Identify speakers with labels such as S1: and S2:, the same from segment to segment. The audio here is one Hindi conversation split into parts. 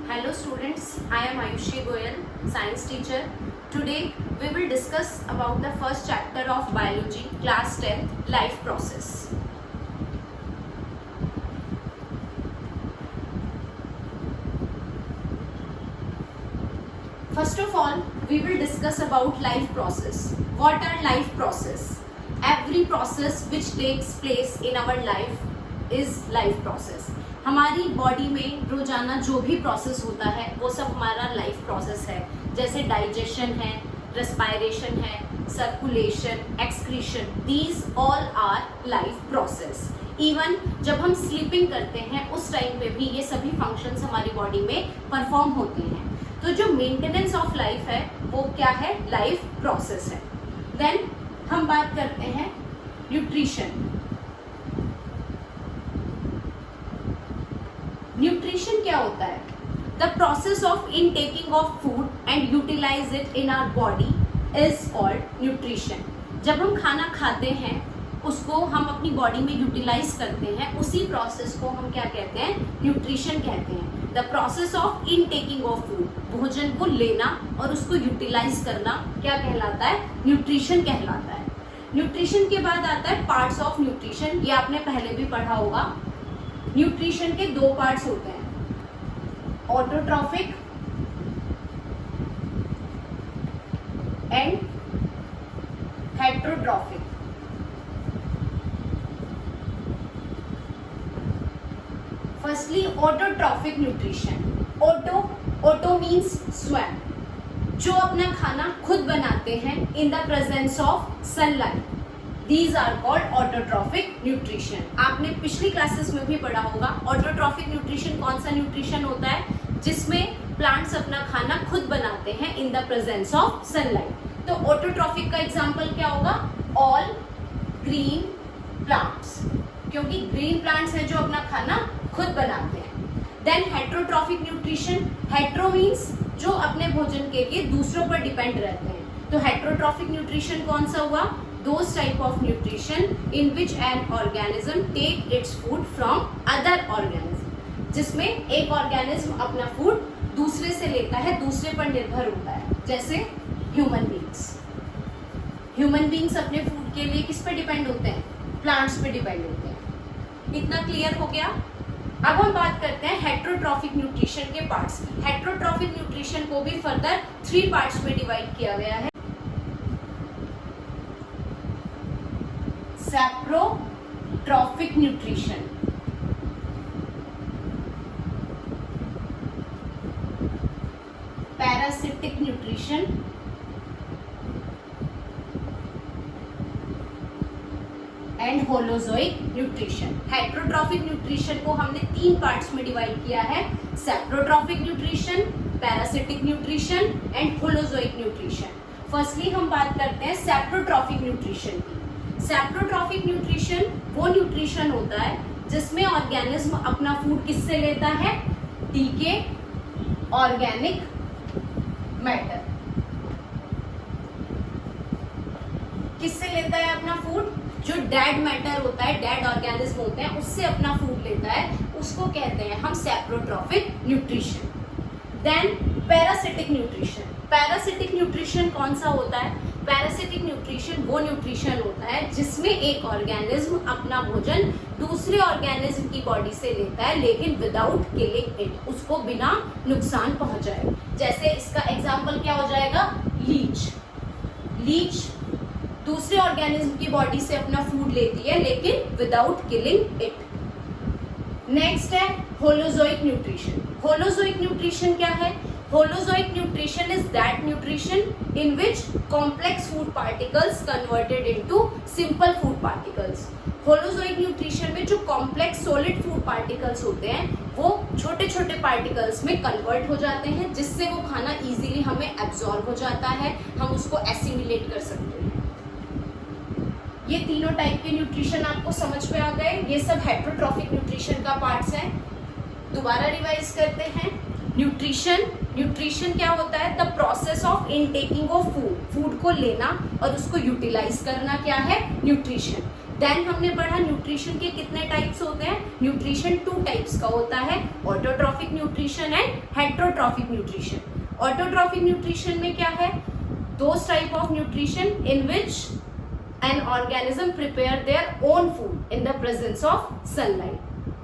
S1: Hello students, I am Ayushi Goyal, science teacher. Today we will discuss about the first chapter of biology, class 10, life process. First of all, we will discuss about life process. What are life process? Every process which takes place in our life is life process. हमारी बॉडी में रोजाना जो भी प्रोसेस होता है वो सब हमारा लाइफ प्रोसेस है. जैसे डाइजेशन है, रेस्पायरेशन है, circulation, excretion, these all our life process. Even जब हम स्लीपिंग करते हैं उस टाइम पे भी ये सभी फंक्शंस हमारी बॉडी में परफॉर्म होते हैं. तो जो मेंटेनेंस ऑफ लाइफ है वो क्या है? लाइफ प्रोसेस है. देन हम बात करते हैं न्यूट्रिशन. न्यूट्रिशन क्या होता है? The process of intaking of food and utilise it in our body is called nutrition. जब हम खाना खाते हैं उसको हम अपनी बॉडी में यूटिलाइज करते हैं, उसी प्रोसेस को हम क्या कहते हैं? न्यूट्रिशन कहते हैं. The process of intaking of food, भोजन को लेना और उसको यूटिलाइज करना क्या कहलाता है? न्यूट्रिशन कहलाता है. न्यूट्रिशन के बाद आता है पार्ट्स ऑफ न्यूट्रिशन. ये आपने पहले भी पढ़ा होगा. न्यूट्रिशन के दो पार्ट्स होते हैं, autotrophic and heterotrophic. Firstly autotrophic nutrition. Auto means स्वयं, जो अपना खाना खुद बनाते हैं in the presence of sunlight. These are called autotrophic nutrition. आपने पिछली क्लासेस में भी पढ़ा होगा. ऑटोट्रॉफिक न्यूट्रिशन कौन सा न्यूट्रिशन होता है? जिसमें प्लांट्स अपना खाना खुद बनाते हैं in the presence of sunlight. तो ऑटोट्रॉफिक का एग्जांपल क्या होगा? ऑल ग्रीन प्लांट्स, क्योंकि ग्रीन प्लांट्स हैं जो अपना खाना खुद बनाते हैं. Then heterotrophic nutrition. Hetero means जो अपने भोजन के लिए दूसरों पर डिपेंड रहते हैं. तो हेट्रोट्रॉफिक न्यूट्रिशन कौन सा हुआ? Those type of nutrition in which an organism take its food from other organism, जिसमें एक ऑर्गेनिज्म अपना फूड दूसरे से लेता है, दूसरे पर निर्भर होता है. जैसे ह्यूमन बींग्स. ह्यूमन बींग्स अपने फूड के लिए किस पे डिपेंड होते हैं? प्लांट्स पे डिपेंड होते हैं. इतना क्लियर हो गया? अब हम बात करते हैं हेट्रोट्रॉफिक न्यूट्रिशन के पार्ट्स. हेट्रोट्रॉफिक न्यूट्रिशन को भी फर्दर 3 पार्ट्स में डिवाइड किया गया है. Saprotrophic nutrition, parasitic nutrition, and holozoic nutrition. Heterotrophic nutrition को हमने 3 पार्ट्स में डिवाइड किया है. Saprotrophic nutrition, parasitic nutrition and holozoic nutrition. Firstly हम बात करते हैं सैप्रोट्रॉफिक न्यूट्रिशन की. सैप्रोट्रॉफिक न्यूट्रिशन वो न्यूट्रिशन होता है जिसमें ऑर्गेनिज्म अपना फूड किससे लेता है? Decay organic matter. किससे लेता है अपना फूड? जो डेड मैटर होता है, डेड ऑर्गेनिज्म होते हैं, उससे अपना फूड लेता है, उसको कहते हैं हम saprotrophic nutrition. Then parasitic nutrition. Parasitic nutrition कौन सा होता है? पैरासिटिक न्यूट्रिशन वो न्यूट्रिशन होता है जिसमें एक ऑर्गेनिज्म अपना भोजन दूसरे ऑर्गेनिज्म की बॉडी से लेता है, लेकिन विदाउट किलिंग इट, उसको बिना नुकसान पहुंचाए. जैसे इसका एग्जांपल क्या हो जाएगा? लीच. लीच दूसरे ऑर्गेनिज्म की बॉडी से अपना फूड लेती है लेकिन विदाउट किलिंग इट. नेक्स्ट है होलोजोइक न्यूट्रिशन. होलोजोइक न्यूट्रिशन क्या है? Holozoic nutrition is that nutrition in which complex food particles converted into simple food particles. Holozoic nutrition में जो complex solid food particles होते हैं वो छोटे छोटे particles में convert हो जाते हैं, जिससे वो खाना easily हमें absorb हो जाता है, हम उसको assimilate कर सकते हैं. ये तीनों टाइप के न्यूट्रिशन आपको समझ में आ गए. ये सब हेट्रोट्रॉफिक न्यूट्रिशन का पार्ट्स हैं. दोबारा रिवाइज करते हैं. न्यूट्रिशन क्या होता है? The process of intaking of food, food को लेना और उसको यूटिलाइज करना क्या है? न्यूट्रिशन. देन हमने पढ़ा न्यूट्रिशन के कितने टाइप्स होते हैं. न्यूट्रिशन 2 टाइप्स का होता है, autotrophic nutrition and heterotrophic nutrition. Autotrophic nutrition में क्या है? Those type of nutrition in which an organism prepare their own food in the presence of sunlight.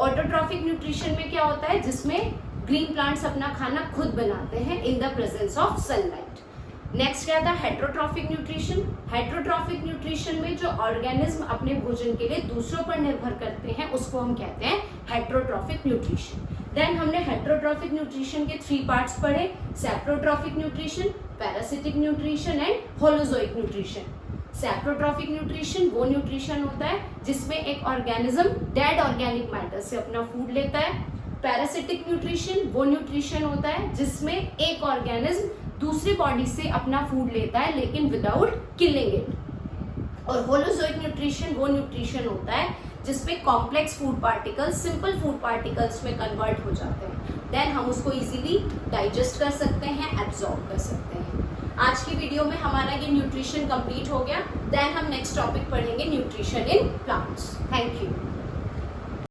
S1: Autotrophic nutrition में क्या होता है? जिसमें ग्रीन प्लांट्स अपना खाना खुद बनाते हैं in the presence of sunlight. Next क्या था? Heterotrophic nutrition. हेटरोट्रॉफिक न्यूट्रिशन में जो ऑर्गेनिज्म अपने भोजन के लिए दूसरों पर निर्भर करते हैं उसको हम कहते हैं हेटरोट्रॉफिक न्यूट्रिशन. देन हमने हेटरोट्रॉफिक न्यूट्रिशन के 3 पार्ट्स पढ़े, saprotrophic nutrition, parasitic nutrition and holozoic nutrition. Saprotrophic nutrition वो न्यूट्रिशन होता है जिसमें एक ऑर्गेनिज्म डेड ऑर्गेनिक मैटर से अपना फूड लेता है. पैरासिटिक न्यूट्रिशन वो न्यूट्रिशन होता है जिसमें एक ऑर्गेनिज्म दूसरी बॉडी से अपना फूड लेता है लेकिन विदाउट किलिंग इट. और होलोजोइक न्यूट्रिशन वो न्यूट्रिशन होता है जिसमें complex food particles simple food particles में कन्वर्ट हो जाते हैं. देन हम उसको इजीली डाइजेस्ट कर सकते हैं, एब्जॉर्ब कर सकते हैं. आज की वीडियो में हमारा ये न्यूट्रिशन कंप्लीट हो गया. देन हम नेक्स्ट टॉपिक पढ़ेंगे nutrition in plants. Thank you.